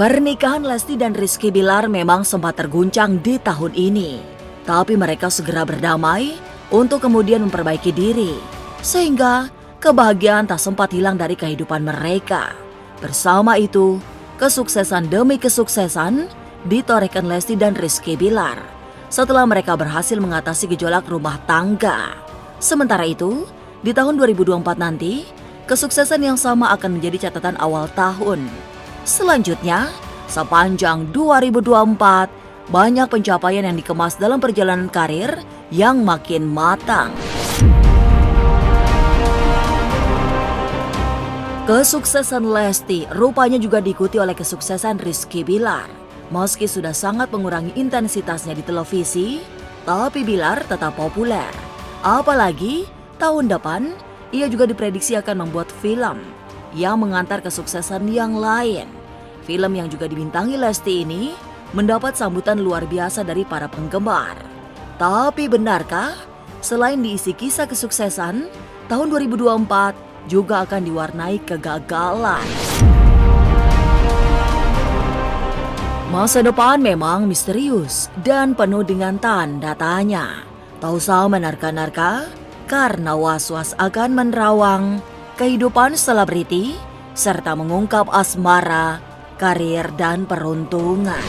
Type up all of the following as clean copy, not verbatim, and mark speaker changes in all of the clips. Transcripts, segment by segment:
Speaker 1: Pernikahan Lesti dan Rizky Bilar memang sempat terguncang di tahun ini. Tapi mereka segera berdamai untuk kemudian memperbaiki diri. Sehingga kebahagiaan tak sempat hilang dari kehidupan mereka. Bersama itu, kesuksesan demi kesuksesan ditorehkan Lesti dan Rizky Bilar setelah mereka berhasil mengatasi gejolak rumah tangga. Sementara itu, di tahun 2024 nanti, kesuksesan yang sama akan menjadi catatan awal tahun. Selanjutnya, sepanjang 2024, banyak pencapaian yang dikemas dalam perjalanan karir yang makin matang. Kesuksesan Lesti rupanya juga diikuti oleh kesuksesan Rizky Bilar. Meski sudah sangat mengurangi intensitasnya di televisi, tapi Bilar tetap populer. Apalagi tahun depan, ia juga diprediksi akan membuat film yang mengantar kesuksesan yang lain. Film yang juga dibintangi Lesti ini mendapat sambutan luar biasa dari para penggemar. Tapi benarkah selain diisi kisah kesuksesan, tahun 2024 juga akan diwarnai kegagalan? Masa depan memang misterius dan penuh dengan tanda tanya. Tak usah menerka-nerka karena was-was akan menerawang kehidupan selebriti serta mengungkap asmara, karir dan peruntungan.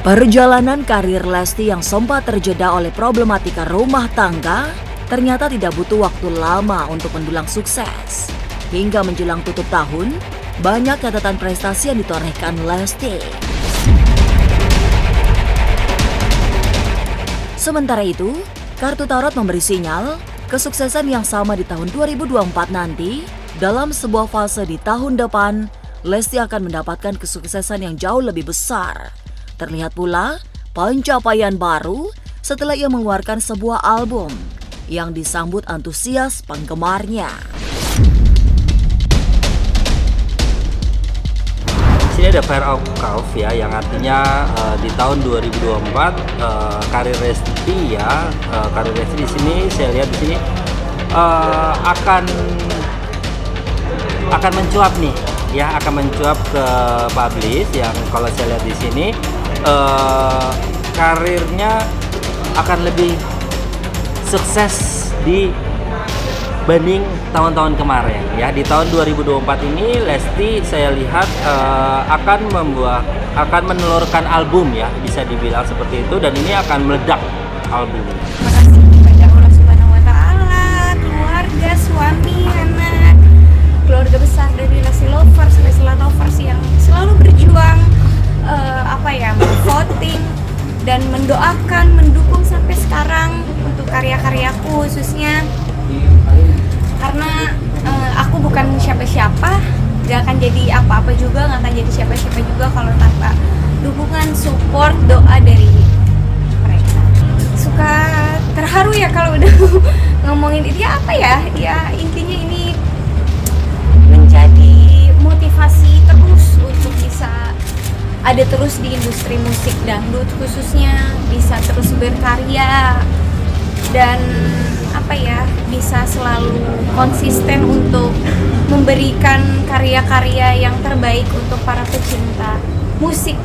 Speaker 1: Perjalanan karir Lesti yang sempat terjeda oleh problematika rumah tangga ternyata tidak butuh waktu lama untuk mendulang sukses. Hingga menjelang tutup tahun, banyak catatan prestasi yang ditorehkan Lesti. Sementara itu, kartu tarot memberi sinyal kesuksesan yang sama di tahun 2024 nanti. Dalam sebuah fase di tahun depan, Lesti akan mendapatkan kesuksesan yang jauh lebih besar. Terlihat pula pencapaian baru setelah ia mengeluarkan sebuah album yang disambut antusias penggemarnya.
Speaker 2: Sini ada Fire of Calf ya, yang artinya di tahun 2024 karir Lesti ya, karir Lesti di sini saya lihat di sini akan mencuap nih ya, akan mencuap ke publish yang kalau saya lihat di sini karirnya akan lebih sukses dibanding tahun-tahun kemarin ya. Di tahun 2024 ini Lesti saya lihat akan menelurkan album ya, bisa dibilang seperti itu, dan ini akan meledak album.
Speaker 3: Terima kasih kepada Allah Subhanahu wa taala, keluarga, suami, anak, keluarga besar dari Lesti Lovers, Leslar Lovers yang selalu berjuang voting dan mendoakan, mendukung sampai sekarang untuk karya-karyaku, khususnya karena aku bukan siapa-siapa, gak akan jadi apa-apa juga, gak akan jadi siapa-siapa juga kalau tanpa dukungan, support, doa dari mereka. Suka terharu ya kalau udah ngomongin itu ya, intinya ini menjadi motivasi terus untuk bisa ada terus di industri musik dangdut, khususnya bisa terus berkarya dan bisa selalu konsisten untuk memberikan karya-karya yang terbaik untuk para pecinta musik.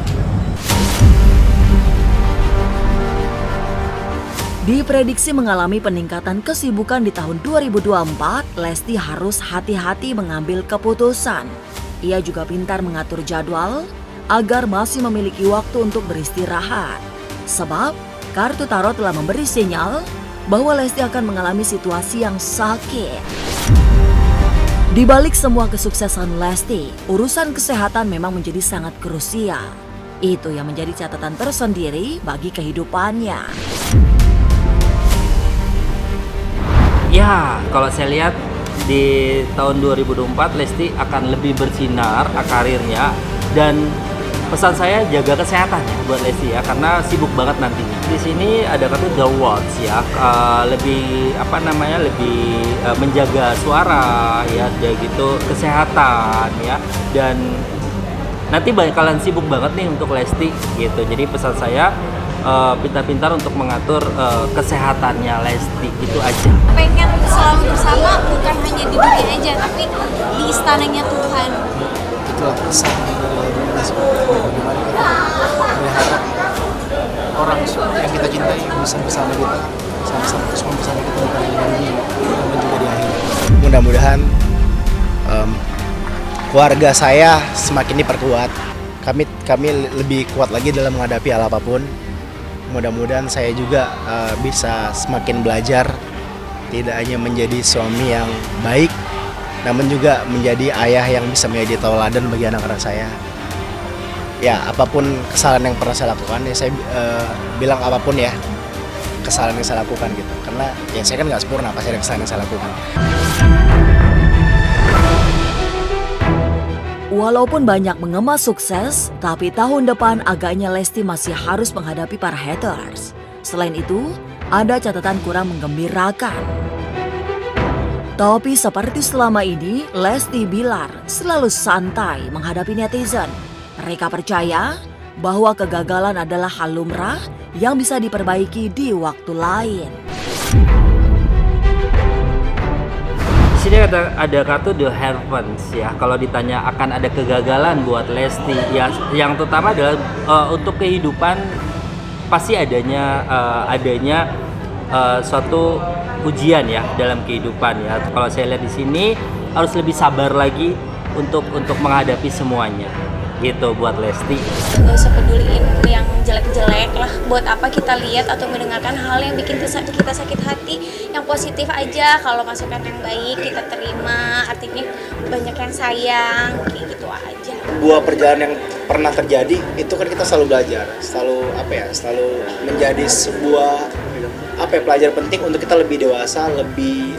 Speaker 1: Diprediksi mengalami peningkatan kesibukan di tahun 2024, Lesti harus hati-hati mengambil keputusan. Ia juga pintar mengatur jadwal agar masih memiliki waktu untuk beristirahat. Sebab kartu tarot telah memberi sinyal bahwa Lesti akan mengalami situasi yang sakit. Di balik semua kesuksesan Lesti, urusan kesehatan memang menjadi sangat krusial. Itu yang menjadi catatan tersendiri bagi kehidupannya.
Speaker 2: Ya, kalau saya lihat di tahun 2024 Lesti akan lebih bersinar karirnya, dan pesan saya jaga kesehatan ya buat Lesti ya, karena sibuk banget nantinya. Di sini ada kata The Watch ya, lebih apa namanya, lebih menjaga suara ya, dan gitu kesehatan ya, dan nanti bakalan sibuk banget nih untuk Lesti gitu. Jadi pesan saya pintar-pintar untuk mengatur kesehatannya Lesti, itu aja.
Speaker 3: Pengen selalu bersama, bukan hanya di dunia aja, tapi di istananya Tuhan.
Speaker 4: Itulah pesan dari Mas. Bagaimana kita berharap orang yang kita cintai bisa bersama kita, sama-sama semua bersama kita, bukan hanya di dunia, namun juga di akhirat. Mudah-mudahan keluarga saya semakin diperkuat. Kami lebih kuat lagi dalam menghadapi hal apapun. Mudah-mudahan saya juga bisa semakin belajar, tidak hanya menjadi suami yang baik, namun juga menjadi ayah yang bisa menjadi tauladan bagi anak-anak saya. Ya, apapun kesalahan yang pernah saya lakukan, ya saya bilang apapun ya kesalahan yang saya lakukan gitu. Karena ya saya kan nggak sempurna, pasti ada kesalahan yang saya lakukan.
Speaker 1: Walaupun banyak mengemas sukses, tapi tahun depan agaknya Lesti masih harus menghadapi para haters. Selain itu, ada catatan kurang menggembirakan. Tapi seperti selama ini, Lesti Bilar selalu santai menghadapi netizen. Mereka percaya bahwa kegagalan adalah hal lumrah yang bisa diperbaiki di waktu lain.
Speaker 2: Di sini ada kartu The Heavens ya. Kalau ditanya akan ada kegagalan buat Lesti, ya yang terutama adalah untuk kehidupan pasti adanya suatu ujian ya dalam kehidupan ya. Kalau saya lihat di sini harus lebih sabar lagi untuk menghadapi semuanya. Gitu buat Lesti.
Speaker 3: Gak usah peduliin yang jelek-jelek lah. Buat apa kita lihat atau mendengarkan hal yang bikin kita sakit hati. Yang positif aja, kalau masukan yang baik kita terima. Artinya banyak yang sayang, kayak gitu aja.
Speaker 4: Buah perjalanan yang pernah terjadi itu kan kita selalu belajar, selalu menjadi sebuah pelajaran penting untuk kita lebih dewasa, lebih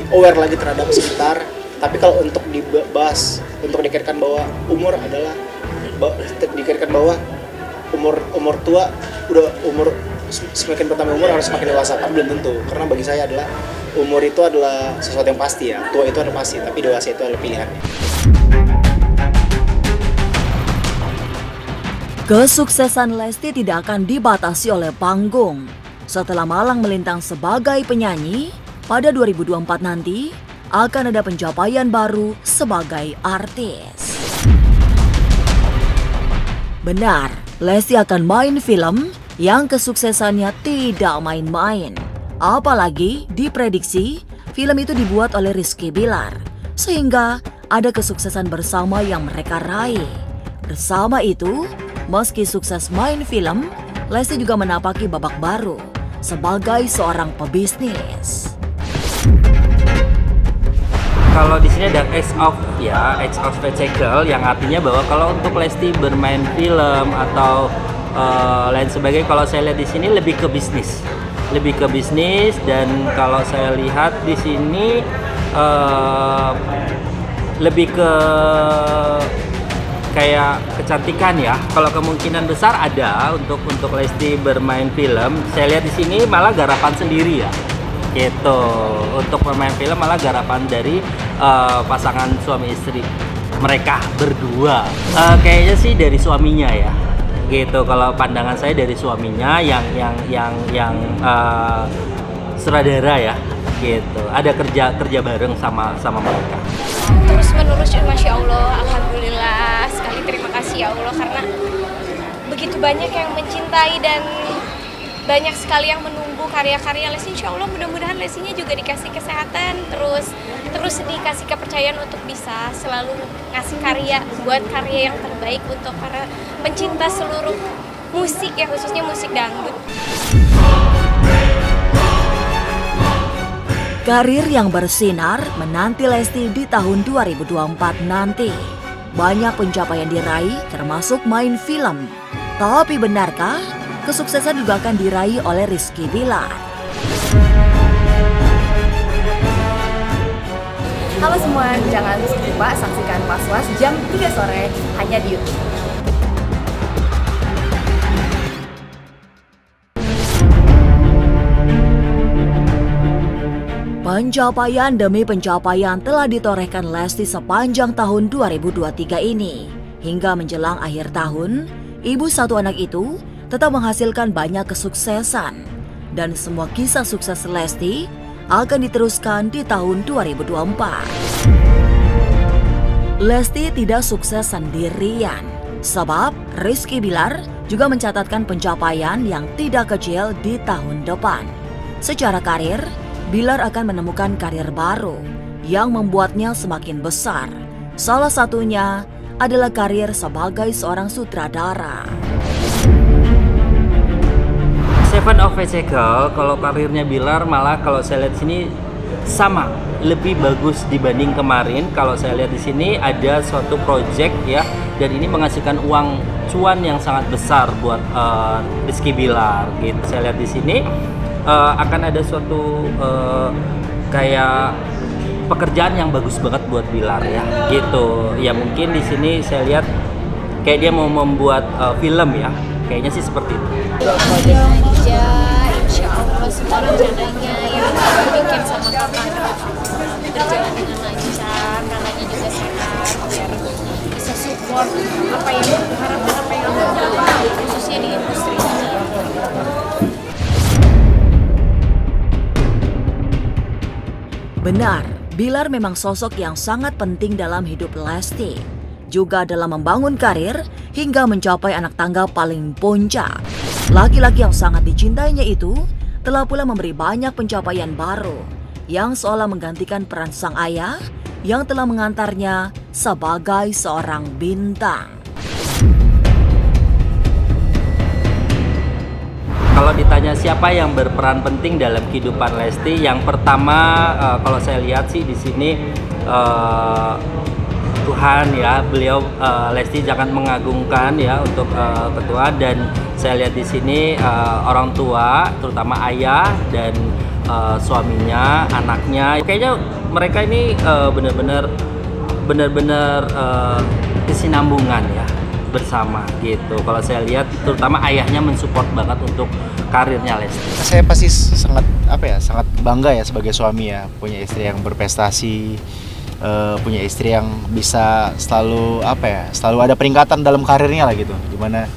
Speaker 4: aware lagi terhadap sekitar. Tapi kalau untuk dibahas, untuk dikaitkan bahwa umur adalah dikaitkan bahwa umur tua, udah umur semakin bertambah umur harus semakin dewasa, kan belum tentu. Karena bagi saya adalah umur itu adalah sesuatu yang pasti ya, tua itu adalah pasti, tapi dewasa itu adalah pilihannya.
Speaker 1: Kesuksesan Lesti tidak akan dibatasi oleh panggung. Setelah malang melintang sebagai penyanyi, pada 2024 nanti akan ada pencapaian baru sebagai artis. Benar, Lesti akan main film yang kesuksesannya tidak main-main. Apalagi diprediksi film itu dibuat oleh Rizky Bilar, sehingga ada kesuksesan bersama yang mereka raih. Bersama itu, meski sukses main film, Lesti juga menapaki babak baru sebagai seorang pebisnis.
Speaker 2: Kalau di sini ada X of Spectacle, yang artinya bahwa kalau untuk Lesti bermain film atau lain sebagainya, kalau saya lihat di sini lebih ke bisnis, dan kalau saya lihat di sini lebih ke kayak kecantikan ya. Kalau kemungkinan besar ada untuk Lesti bermain film, saya lihat di sini malah garapan sendiri ya. Gitu. Untuk pemain film malah garapan dari pasangan suami istri mereka berdua. Kayaknya sih dari suaminya ya. Gitu. Kalau pandangan saya dari suaminya yang sutradara ya. Gitu. Ada kerja bareng sama mereka.
Speaker 3: Terus menerus, Masya Allah, Alhamdulillah, sekali terima kasih ya Allah, karena begitu banyak yang mencintai dan banyak sekali yang menunggu karya-karya Lesti. Insya Allah mudah-mudahan Lestinya juga dikasih kesehatan, terus dikasih kepercayaan untuk bisa selalu ngasih buat karya yang terbaik untuk para pencinta seluruh musik ya, khususnya musik dangdut.
Speaker 1: Karir yang bersinar menanti Lesti di tahun 2024 nanti. Banyak pencapaian diraih termasuk main film. Tapi benarkah kesuksesan juga akan diraih oleh Rizky Bilar?
Speaker 5: Halo semua, jangan lupa saksikan Was Was jam 3 sore hanya di YouTube.
Speaker 1: Pencapaian demi pencapaian telah ditorehkan Lesti sepanjang tahun 2023 ini. Hingga menjelang akhir tahun, ibu satu anak itu tetap menghasilkan banyak kesuksesan. Dan semua kisah sukses Lesti akan diteruskan di tahun 2024. Lesti tidak sukses sendirian, sebab Rizky Bilar juga mencatatkan pencapaian yang tidak kecil di tahun depan. Secara karir, Bilar akan menemukan karir baru yang membuatnya semakin besar. Salah satunya adalah karir sebagai seorang sutradara.
Speaker 2: Seven of Pentacles, kalau karirnya Bilar malah kalau saya lihat sini sama, lebih bagus dibanding kemarin. Kalau saya lihat di sini ada suatu project ya, dan ini menghasilkan uang cuan yang sangat besar buat Rizky Bilar gitu. Saya lihat di sini akan ada suatu kayak pekerjaan yang bagus banget buat Bilar ya gitu. Ya mungkin di sini saya lihat kayak dia mau membuat film ya, kayaknya sih seperti itu.
Speaker 5: Aja, insya Allah semua rencananya yang bikin sama kakak berjalan dengan lancar, kakaknya juga sehat, biar bisa support apa yang diharapkan, apa yang diharapkan, khususnya di industri ini.
Speaker 1: Benar, Bilar memang sosok yang sangat penting dalam hidup Lesti. Juga dalam membangun karir hingga mencapai anak tangga paling puncak. Laki-laki yang sangat dicintainya itu telah pula memberi banyak pencapaian baru yang seolah menggantikan peran sang ayah yang telah mengantarnya sebagai seorang bintang.
Speaker 2: Kalau ditanya siapa yang berperan penting dalam kehidupan Lesti, yang pertama kalau saya lihat sih di sini Tuhan ya, beliau Lesti jangan mengagungkan ya untuk ketua, dan saya lihat di sini orang tua terutama ayah dan suaminya, anaknya, kayaknya mereka ini benar-benar kesinambungan ya bersama gitu. Kalau saya lihat terutama ayahnya mensupport banget untuk karirnya Lesti.
Speaker 6: Saya pasti sangat sangat bangga ya sebagai suami ya, punya istri yang berprestasi, punya istri yang bisa selalu selalu ada peningkatan dalam karirnya lah gitu. Dimana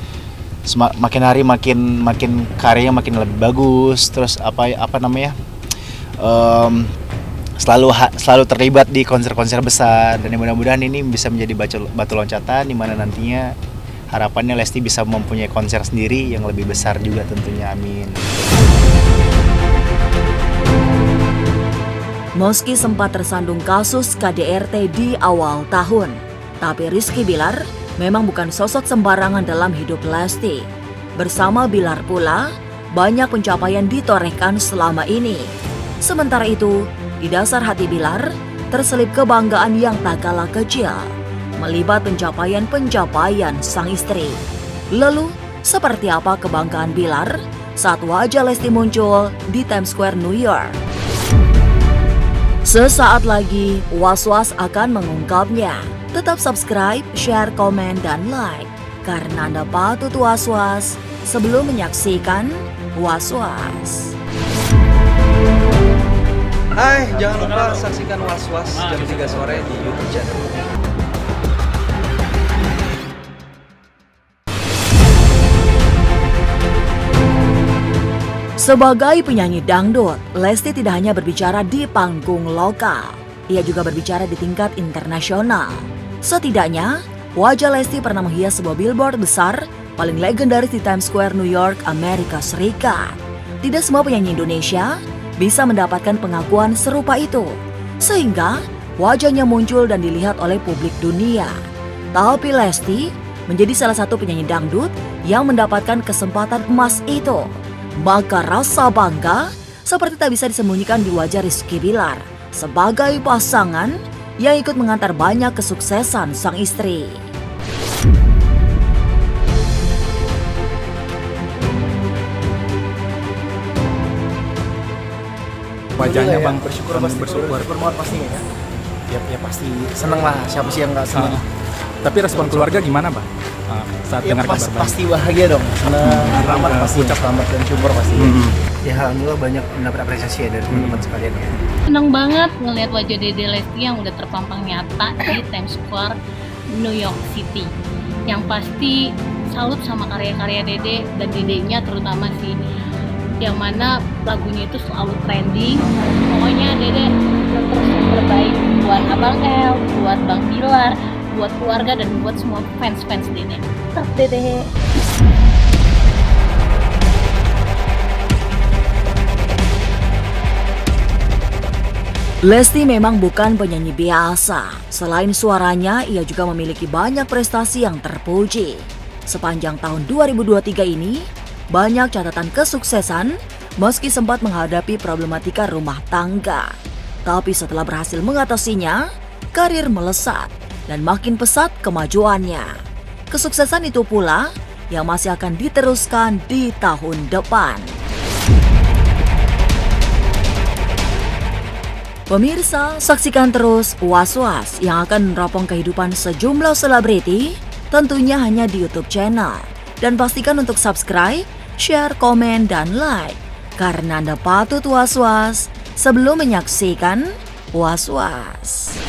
Speaker 6: makin hari makin karyanya makin lebih bagus, terus selalu terlibat di konser-konser besar, dan mudah-mudahan ini bisa menjadi batu loncatan di mana nantinya harapannya Lesti bisa mempunyai konser sendiri yang lebih besar juga tentunya, amin.
Speaker 1: Meski sempat tersandung kasus KDRT di awal tahun, tapi Rizky Bilar memang bukan sosok sembarangan dalam hidup Lesti. Bersama Bilar pula, banyak pencapaian ditorehkan selama ini. Sementara itu, di dasar hati Bilar terselip kebanggaan yang tak kalah kecil, melibat pencapaian-pencapaian sang istri. Lalu, seperti apa kebanggaan Bilar saat wajah Lesti muncul di Times Square, New York? Sesaat lagi, Was-Was akan mengungkapnya. Tetap subscribe, share, komen, dan like, karena Anda patut was-was sebelum menyaksikan Was-Was.
Speaker 7: Hai, jangan lupa saksikan Was-Was jam 3 sore di YouTube channel.
Speaker 1: Sebagai penyanyi dangdut, Lesti tidak hanya berbicara di panggung lokal, ia juga berbicara di tingkat internasional. Setidaknya, wajah Lesti pernah menghias sebuah billboard besar paling legendaris di Times Square, New York, Amerika Serikat. Tidak semua penyanyi Indonesia bisa mendapatkan pengakuan serupa itu, sehingga wajahnya muncul dan dilihat oleh publik dunia. Tapi Lesti menjadi salah satu penyanyi dangdut yang mendapatkan kesempatan emas itu. Maka rasa bangga seperti tak bisa disembunyikan di wajah Rizky Bilar sebagai pasangan yang ikut mengantar banyak kesuksesan sang istri.
Speaker 8: Wajahnya Bang
Speaker 7: bersyukur banget pastinya ya. Ya pasti seneng lah, siapa sih yang nggak seneng.
Speaker 8: Tapi respon keluarga gimana Bang? Saat dengar kabar Bang?
Speaker 7: Pasti bahagia dong, seneng, selamat pasti, selamat dan syukur pasti. Ya alhamdulillah banyak mendapat apresiasi ya dari teman-teman sekalian ya.
Speaker 9: Senang banget ngelihat wajah Dede Lesti yang udah terpampang nyata di Times Square, New York City. Yang pasti salut sama karya-karya Dede dan Dedenya terutama sih. Yang mana lagunya itu selalu trending. Pokoknya Dede terus terbaik buat Abang El, buat Bang Bilar, buat keluarga dan buat semua fans-fans Dede. Tetap Dede.
Speaker 1: Lesti memang bukan penyanyi biasa. Selain suaranya, ia juga memiliki banyak prestasi yang terpuji. Sepanjang tahun 2023 ini, banyak catatan kesuksesan meski sempat menghadapi problematika rumah tangga. Tapi setelah berhasil mengatasinya, karir melesat dan makin pesat kemajuannya. Kesuksesan itu pula yang masih akan diteruskan di tahun depan. Pemirsa, saksikan terus Was-Was yang akan meneropong kehidupan sejumlah selebriti, tentunya hanya di YouTube channel. Dan pastikan untuk subscribe, share, komen, dan like, karena Anda patut was-was sebelum menyaksikan Was-Was.